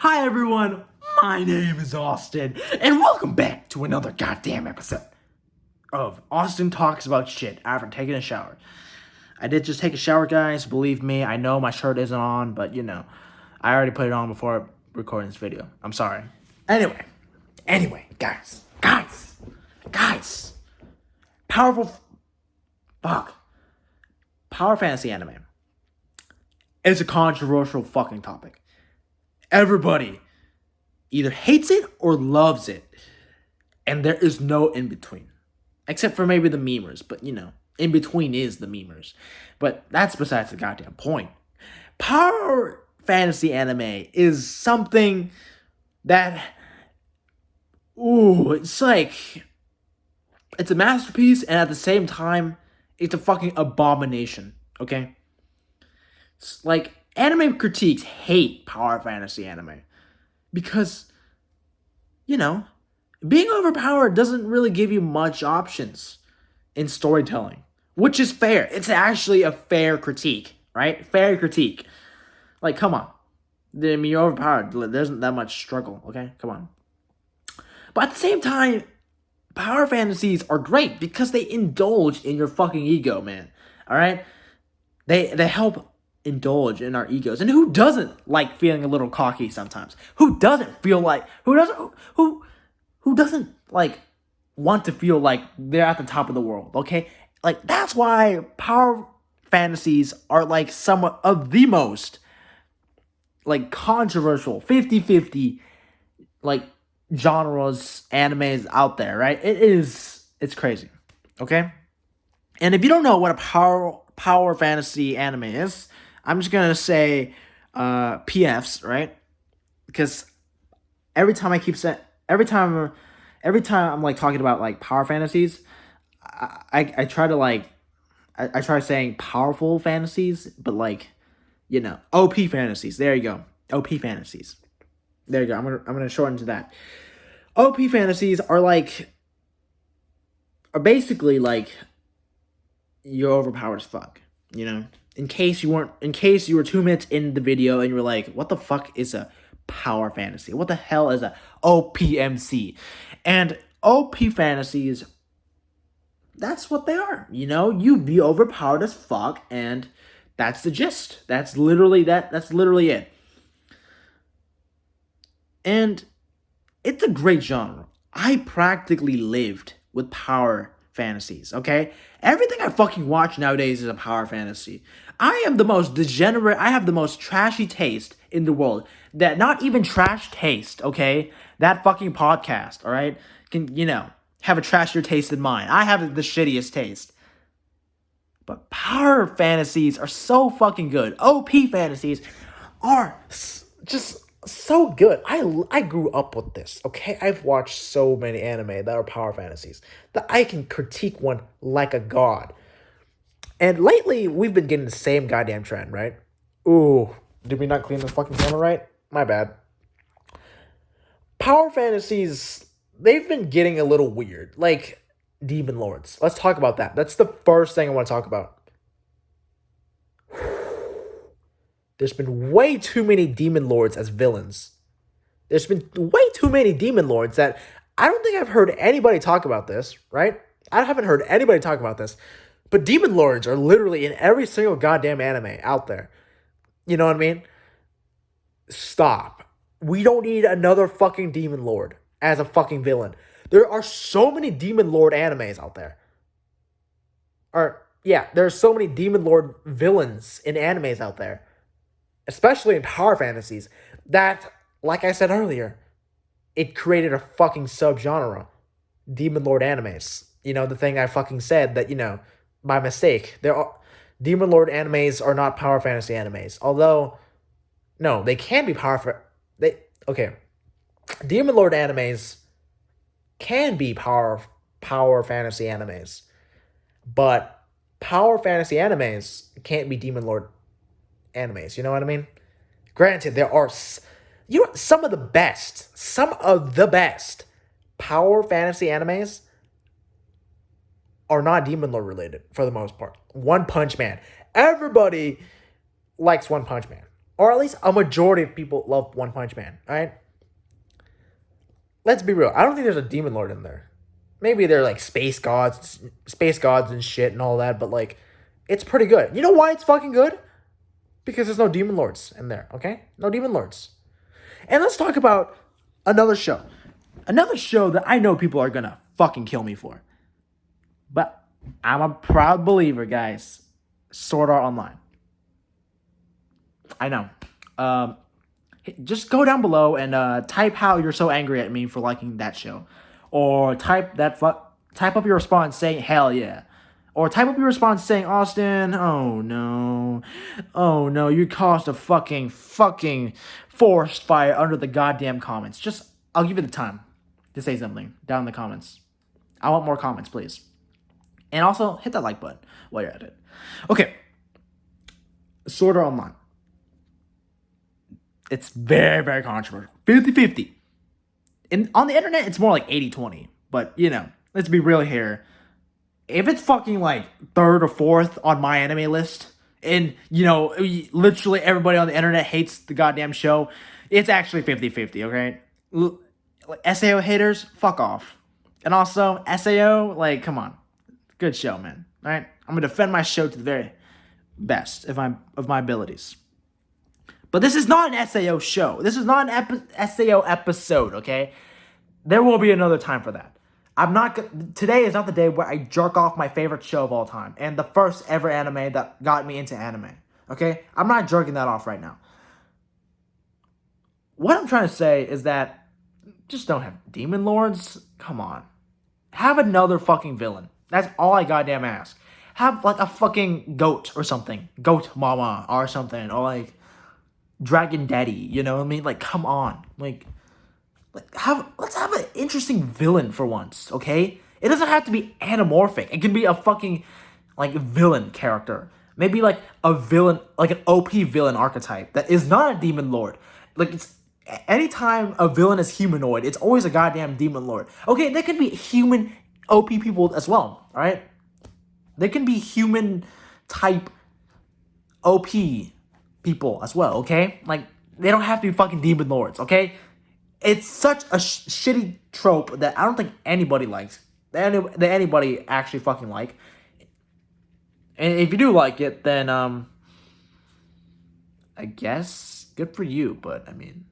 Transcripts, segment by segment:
Hi everyone, my name is Austin, and welcome back to another goddamn episode of Austin Talks About Shit after taking a shower. I did just take a shower, guys, believe me, I know my shirt isn't on, but I already put it on before recording this video. I'm sorry. Anyway, guys, powerful, Power Fantasy anime is a controversial fucking topic. Everybody either hates it or loves it. And there is no in between. Except for maybe the memers. But, in between is the memers. But that's besides the goddamn point. Power Fantasy anime is something that... it's like... It's a masterpiece, and at the same time, it's a fucking abomination. Okay? It's like... Anime critiques hate Power Fantasy anime because, being overpowered doesn't really give you much options in storytelling, which is fair. It's actually a fair critique, right? Fair critique. Like, come on. I mean, you're overpowered. There isn't that much struggle, okay? Come on. But at the same time, Power Fantasies are great because they indulge in your fucking ego, man. All right? They help indulge in our egos, and who doesn't like feeling a little cocky sometimes? Who doesn't like want to feel like they're at the top of the world? Okay, like that's why power fantasies are like some of the most like controversial 50-50 like genres animes out there, right? It's crazy. Okay, and if you don't know what a power fantasy anime is, I'm just gonna say PFs, right? Because every time I'm like talking about like power fantasies, I try to like I try saying powerful fantasies, but like OP fantasies. There you go, OP fantasies. There you go. I'm gonna shorten to that. OP fantasies are basically like you're overpowered as fuck. In case you were 2 minutes in the video and you were like, what the fuck is a power fantasy? What the hell is a OPMC? And OP fantasies, that's what they are. You be overpowered as fuck, and that's the gist. That's literally it. And it's a great genre. I practically lived with power fantasies, okay? Everything I fucking watch nowadays is a power fantasy. I am the most degenerate, I have the most trashy taste in the world. That not even trash taste, okay? That fucking podcast, alright? Can, have a trashier taste than mine. I have the shittiest taste. But power fantasies are so fucking good. OP fantasies are just so good. I grew up with this, okay? I've watched so many anime that are power fantasies that I can critique one like a god. And lately, we've been getting the same goddamn trend, right? Ooh, did we not clean the fucking camera right? My bad. Power fantasies, they've been getting a little weird. Like, demon lords. Let's talk about that. That's the first thing I want to talk about. There's been way too many demon lords as villains. There's been way too many demon lords that I don't think I've heard anybody talk about this, right? I haven't heard anybody talk about this. But demon lords are literally in every single goddamn anime out there. You know what I mean? Stop. We don't need another fucking demon lord as a fucking villain. There are so many demon lord animes out there. There are so many demon lord villains in animes out there. Especially in power fantasies. That, like I said earlier, it created a fucking subgenre. Demon lord animes. The thing I fucking said that, by mistake. Demon Lord animes are not power fantasy animes. Although, no, they can be Demon Lord animes can be power fantasy animes. But power fantasy animes can't be Demon Lord animes. You know what I mean? Granted, there are some of the best power fantasy animes are not Demon Lord related for the most part. One Punch Man. Everybody likes One Punch Man. or at least a majority of people love One Punch Man. All right, let's be real. I don't think there's a demon lord in there. Maybe they're like space gods and shit and all that, but like, it's pretty good. You know why it's fucking good? Because there's no demon lords in there. Okay, no demon lords. And let's talk about another show. Another show that I know people are gonna fucking kill me for. But I'm a proud believer, guys. Sword Art Online. I know. Just go down below and type how you're so angry at me for liking that show. Or type up your response saying hell yeah. Or type up your response saying, Austin, oh no, you caused a fucking forest fire under the goddamn comments. Just, I'll give you the time to say something down in the comments. I want more comments, please. And also, hit that like button while you're at it. Okay. Sword Art Online. It's very, very controversial. 50-50. On the internet, it's more like 80-20. But, let's be real here. If it's fucking like third or fourth on my anime list, and, literally everybody on the internet hates the goddamn show, it's actually 50-50, okay? Like, SAO haters, fuck off. And also, SAO, like, come on. Good show, man. All right? I'm going to defend my show to the very best of my abilities. But this is not an SAO show. This is not an SAO episode, okay? There will be another time for that. Today is not the day where I jerk off my favorite show of all time and the first ever anime that got me into anime, okay? I'm not jerking that off right now. What I'm trying to say is that just don't have demon lords. Come on. Have another fucking villain. That's all I goddamn ask. Have like a fucking goat or something. Goat mama or something. Or like Dragon Daddy. You know what I mean? Like, come on. Let's have an interesting villain for once, okay? It doesn't have to be anamorphic. It can be a fucking like villain character. Maybe like a villain, like an OP villain archetype that is not a demon lord. Like, it's anytime a villain is humanoid, it's always a goddamn demon lord. Okay, they can be human OP people as well, all right? They can be human type OP people as well, okay? Like, they don't have to be fucking demon lords, okay? It's such a shitty trope that I don't think anybody likes. That anybody actually fucking like. And if you do like it, then, I guess, good for you. But, I mean,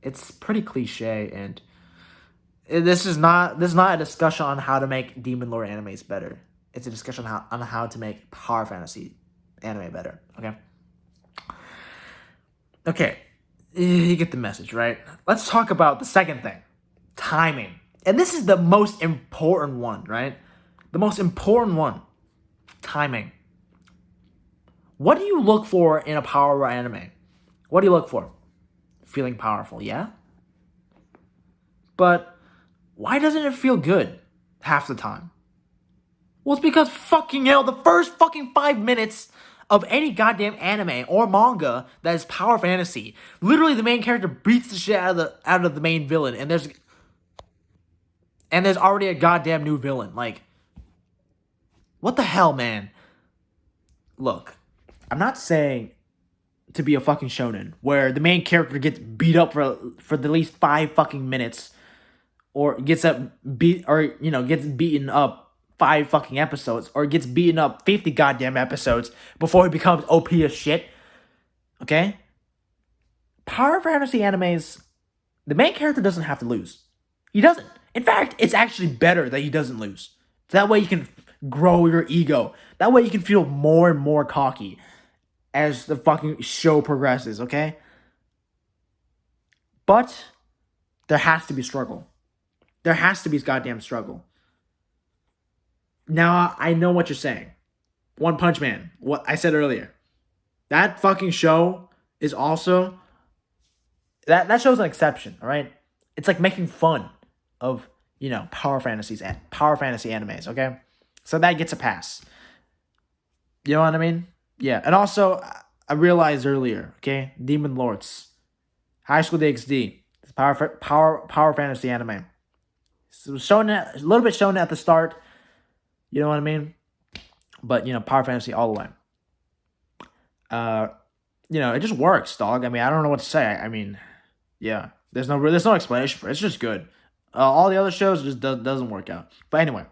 it's pretty cliche, and this is not a discussion on how to make Demon Lord animes better. It's a discussion on how to make Power Fantasy anime better, okay? Okay, you get the message, right? Let's talk about the second thing, timing. And this is the most important one, right? The most important one, timing. What do you look for in a power anime? What do you look for? Feeling powerful, yeah? But why doesn't it feel good half the time? Well, it's because fucking hell, the first fucking 5 minutes of any goddamn anime or manga that is power fantasy, literally the main character beats the shit out of the main villain, and there's already a goddamn new villain. Like, what the hell, man? Look, I'm not saying to be a fucking shonen where the main character gets beat up for at least 5 fucking minutes, or gets beaten up 5 fucking episodes, or gets beaten up 50 goddamn episodes before he becomes OP as shit. Okay? Power fantasy animes, the main character doesn't have to lose. He doesn't. In fact, it's actually better that he doesn't lose. So that way you can grow your ego. That way you can feel more and more cocky as the fucking show progresses, okay? But there has to be struggle. There has to be goddamn struggle. Now, I know what you're saying. One Punch Man, what I said earlier. That fucking show is also... That show's an exception, all right? It's like making fun of, power fantasy animes, okay? So that gets a pass. You know what I mean? Yeah, and also, I realized earlier, okay? Demon Lords. High School DxD. It's power fantasy anime. So it was a little bit shown at the start. You know what I mean? But, power fantasy all the way. it just works, dog. I mean, I don't know what to say. I mean, yeah, there's no explanation for it. It's just good. All the other shows just doesn't work out. But anyway,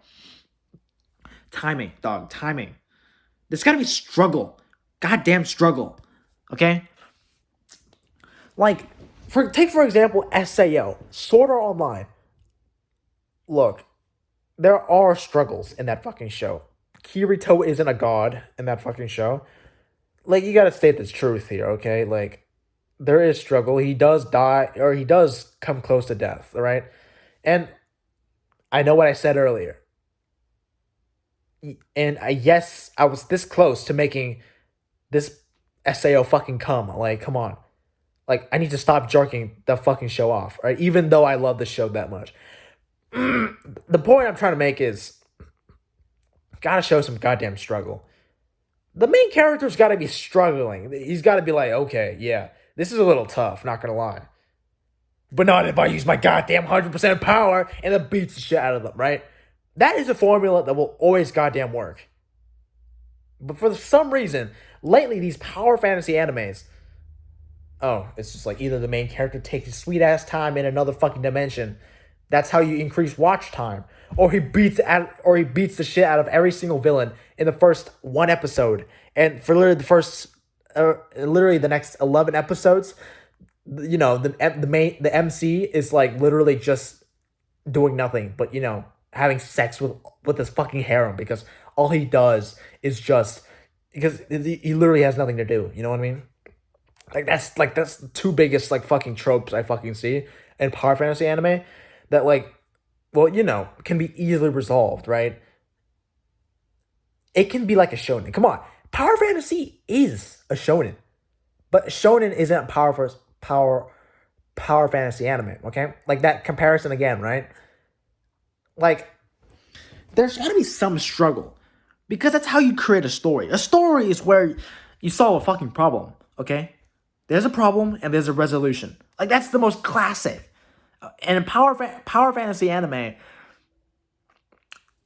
timing, dog, timing. There's gotta be struggle, goddamn struggle. Okay, like for example, SAO, Sword Art Online. Look, there are struggles in that fucking show. Kirito isn't a god in that fucking show. Like, you gotta state the truth here, okay? Like, there is struggle. He does die, or he does come close to death, all right? And I know what I said earlier. And yes, I was this close to making this SAO fucking come. Like, come on. Like, I need to stop jerking the fucking show off, right? Even though I love the show that much. The point I'm trying to make is, gotta show some goddamn struggle. The main character's gotta be struggling. He's gotta be like, okay, yeah, this is a little tough, not gonna lie. But not if I use my goddamn 100% power and it beats the shit out of them, right? That is a formula that will always goddamn work. But for some reason, lately, these power fantasy animes, oh, it's just like either the main character takes his sweet ass time in another fucking dimension. That's how you increase watch time. Or he beats the shit out of every single villain in the first one episode. And for literally the next 11 episodes, the MC is like literally just doing nothing but having sex with this fucking harem, because all he does is just because he literally has nothing to do. You know what I mean? That's the two biggest like fucking tropes I fucking see in power fantasy anime that, like, well, can be easily resolved, right? It can be like a shonen. Come on, power fantasy is a shonen, but shonen isn't power fantasy anime. Okay, like that comparison again, right? Like, there's got to be some struggle, because that's how you create a story. A story is where you solve a fucking problem. Okay, there's a problem and there's a resolution. Like, that's the most classic. And in power fantasy anime,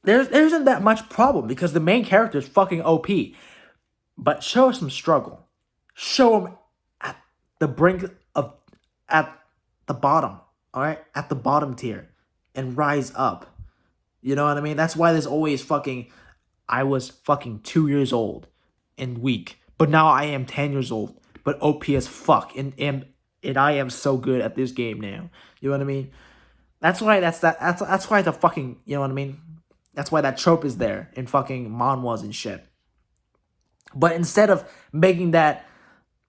there isn't that much problem because the main character is fucking OP. But show some struggle. Show him at the brink of, at the bottom, all right? At the bottom tier, and rise up. You know what I mean? That's why there's always fucking, I was fucking 2 years old and weak, but now I am 10 years old, but OP as fuck, and I am so good at this game now. You know what I mean? That's why that's why the fucking, you know what I mean? That's why that trope is there in fucking manhwas and shit. But instead of making that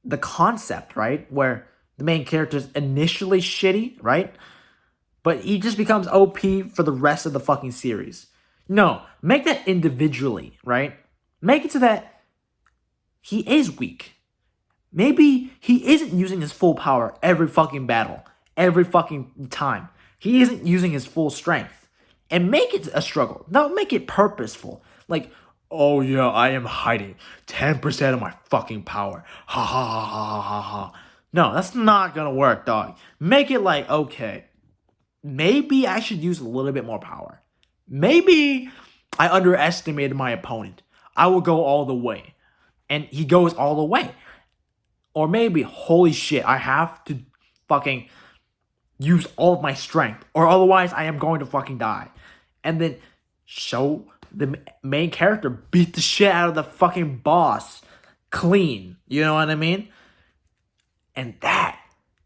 the concept, right, where the main character is initially shitty, right, but he just becomes OP for the rest of the fucking series. No, make that individually, right? Make it so that he is weak. Maybe he isn't using his full power every fucking battle, every fucking time. He isn't using his full strength. And make it a struggle. No, make it purposeful. Like, oh yeah, I am hiding 10% of my fucking power. Ha ha ha ha ha ha. No, that's not gonna work, dog. Make it like, okay, maybe I should use a little bit more power. Maybe I underestimated my opponent. I will go all the way. And he goes all the way. Or maybe, holy shit, I have to fucking use all of my strength, or otherwise I am going to fucking die. And then show the main character beat the shit out of the fucking boss clean. You know what I mean? And that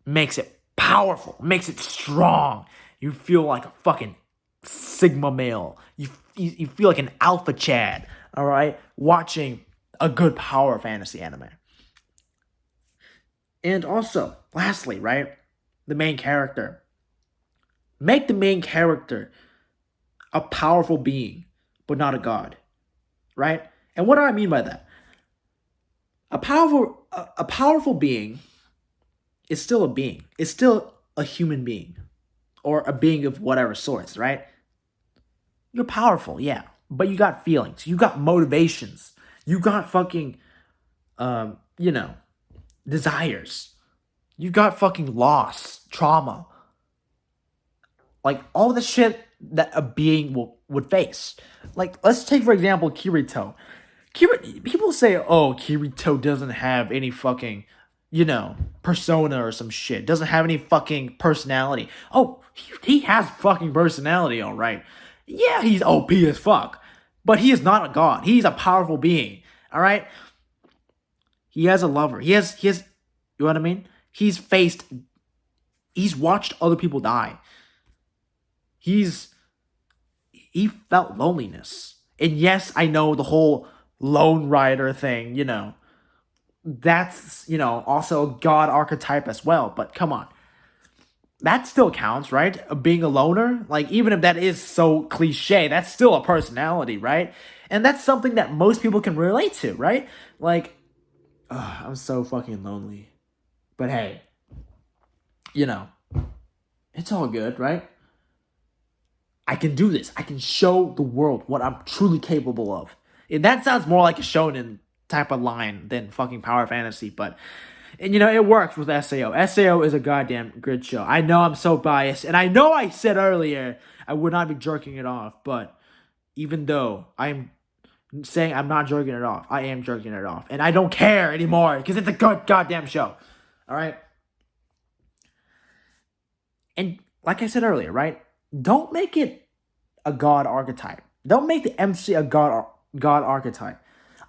makes it powerful, makes it strong. You feel like a fucking Sigma male. You feel like an alpha Chad, all right? Watching a good power fantasy anime. And also, lastly, right? The main character. Make the main character a powerful being, but not a god, right? And what do I mean by that? A powerful being is still a being. It's still a human being, or a being of whatever sorts, right? You're powerful, yeah, but you got feelings, you got motivations, you got fucking, desires, you got fucking loss, trauma, like all the shit that a being would face. Like, let's take for example Kirito. People say, oh, Kirito doesn't have any fucking persona or some shit. Doesn't have any fucking personality. Oh, he has fucking personality, all right. Yeah, he's OP as fuck, but he is not a god. He's a powerful being, all right. He has a lover. He has. You know what I mean? He's watched other people die. He's he felt loneliness. And yes, I know the whole lone rider thing, that's, also a god archetype as well, but come on. That still counts, right? Being a loner, like even if that is so cliche, that's still a personality, right? And that's something that most people can relate to, right? Like, I'm so fucking lonely. But hey, you know, it's all good, right? I can do this. I can show the world what I'm truly capable of. And that sounds more like a shonen type of line than fucking power fantasy, but and it works with SAO. SAO is a goddamn good show. I know I'm so biased, and I know I said earlier I would not be jerking it off, but even though I'm saying I'm not jerking it off, I am jerking it off. And I don't care anymore because it's a good goddamn show. All right? And like I said earlier, right? Don't make it a god archetype. Don't make the MC a god archetype.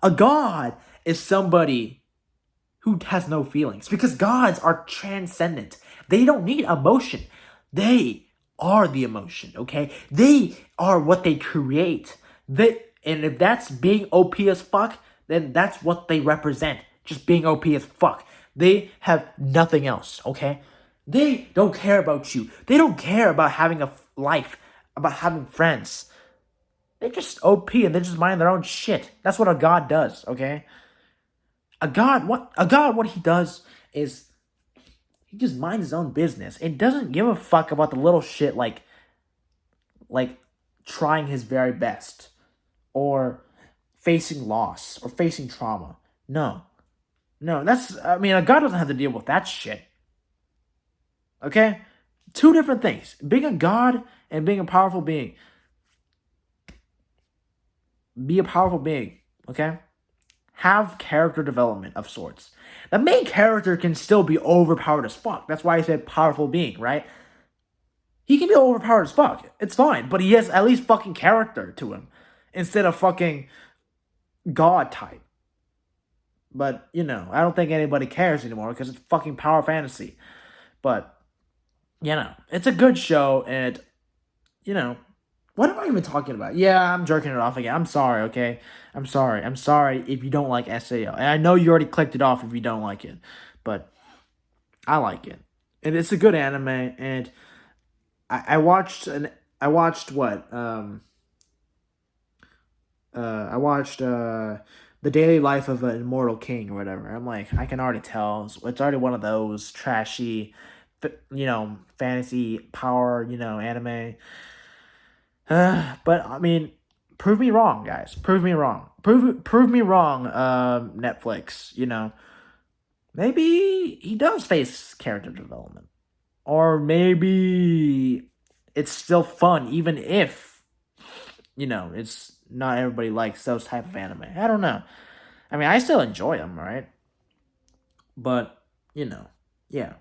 A god is somebody who has no feelings because gods are transcendent. They don't need emotion. They are the emotion, okay? They are what they create. And if that's being OP as fuck, then that's what they represent. Just being OP as fuck. They have nothing else, okay? They don't care about you. They don't care about having a life, about having friends. They're just OP and they're just minding their own shit. That's what a god does, okay? What he does is he just minds his own business and doesn't give a fuck about the little shit like trying his very best or facing loss or facing trauma. No. A god doesn't have to deal with that shit. Okay? Two different things. Being a god and being a powerful being. Be a powerful being, okay? Have character development of sorts. The main character can still be overpowered as fuck. That's why I said powerful being, right? He can be overpowered as fuck. It's fine, but he has at least fucking character to him instead of fucking god type. But, I don't think anybody cares anymore because it's fucking power fantasy. But, it's a good show and, what am I even talking about? Yeah, I'm jerking it off again. I'm sorry, okay? I'm sorry. I'm sorry if you don't like SAO. And I know you already clicked it off if you don't like it. But I like it. And it's a good anime. And I watched The Daily Life of an Immortal King or whatever. I'm like, I can already tell. It's already one of those trashy, fantasy power, anime. But I mean, prove me wrong, guys. Prove me wrong. Prove me wrong. Netflix. Maybe he does face character development, or maybe it's still fun, even if it's not everybody likes those type of anime. I don't know. I mean, I still enjoy them, right? But yeah.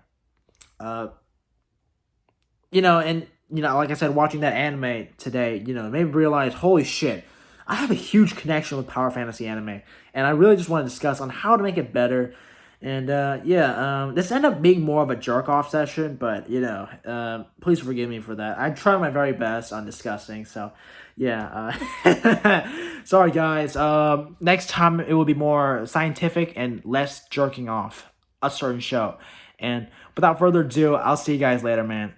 And like I said, watching that anime today, made me realize, holy shit, I have a huge connection with power fantasy anime, and I really just want to discuss on how to make it better. And this ended up being more of a jerk off session, but please forgive me for that. I tried my very best on discussing, so yeah. Sorry guys. Next time it will be more scientific and less jerking off a certain show. And without further ado, I'll see you guys later, man.